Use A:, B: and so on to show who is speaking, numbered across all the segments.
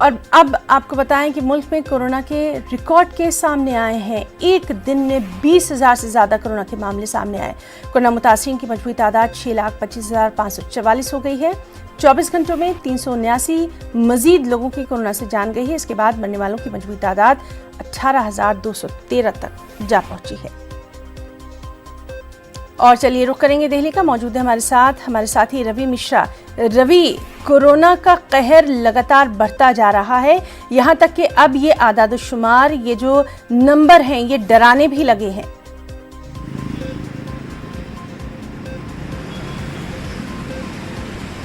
A: और अब आपको बताएं कि मुल्क में कोरोना के रिकॉर्ड केस सामने आए हैं। एक दिन में 20,000 से ज़्यादा कोरोना के मामले सामने आए। कोरोना मुतासिरीन की मजबूरी तादाद 6,25,544 हो गई है। 24 घंटों में 379 मजीद लोगों की कोरोना से जान गई है। इसके बाद मरने वालों की मजबूरी तादाद 18,213 तक जा पहुंची है। और चलिए रुख करेंगे दिल्ली का। मौजूद है हमारे साथी रवि मिश्रा। रवि, कोरोना का कहर लगातार बढ़ता जा रहा है, यहाँ तक कि अब ये आदाद-ओ-शुमार, ये जो नंबर हैं, ये डराने भी लगे हैं।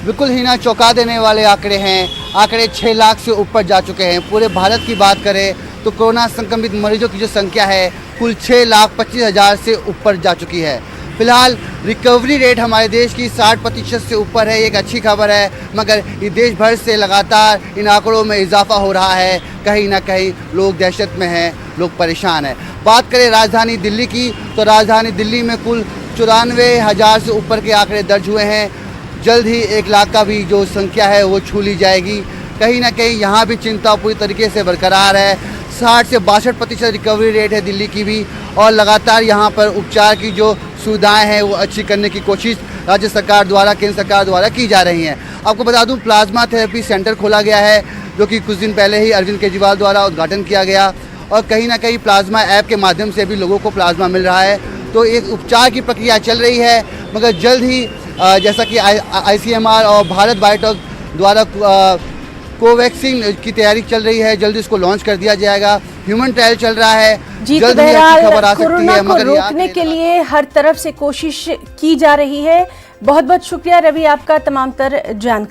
B: बिल्कुल हिना, चौंका देने वाले आंकड़े हैं। आंकड़े 6 लाख से ऊपर जा चुके हैं। पूरे भारत की बात करें तो कोरोना संक्रमित मरीजों की जो संख्या है कुल 6,25,000 से ऊपर जा चुकी है। फिलहाल रिकवरी रेट हमारे देश की 60% से ऊपर है। एक अच्छी खबर है, मगर ये देश भर से लगातार इन आंकड़ों में इजाफा हो रहा है। कहीं ना कहीं लोग दहशत में हैं, लोग परेशान हैं। बात करें राजधानी दिल्ली की तो राजधानी दिल्ली में कुल 94,000 से ऊपर के आंकड़े दर्ज हुए हैं। जल्द ही 1 लाख का भी जो संख्या है वो छू ली जाएगी। कहीं ना कहीं यहाँ भी चिंता पूरी तरीके से बरकरार है। 60 से 62% रिकवरी रेट है दिल्ली की भी, और लगातार यहाँ पर उपचार की जो सुविधाएं हैं वो अच्छी करने की कोशिश राज्य सरकार द्वारा, केंद्र सरकार द्वारा की जा रही हैं। आपको बता दूं, प्लाज्मा थेरेपी सेंटर खोला गया है, जो कि कुछ दिन पहले ही अरविंद केजरीवाल द्वारा उद्घाटन किया गया, और कहीं ना कहीं प्लाज्मा ऐप के माध्यम से भी लोगों को प्लाज्मा मिल रहा है। तो एक उपचार की प्रक्रिया चल रही है, मगर जल्द ही जैसा कि ICMR और भारत बायोटेक द्वारा कोवैक्सीन की तैयारी चल रही है, जल्द इसको लॉन्च कर दिया जाएगा। ह्यूमन ट्रायल चल रहा है।
A: जी,
B: जल्द ही अच्छी खबर आ सकती है।
A: कोरोना को रोकने के लिए हर तरफ से कोशिश की जा रही है। बहुत बहुत शुक्रिया रवि, आपका तमाम तर जानकारी।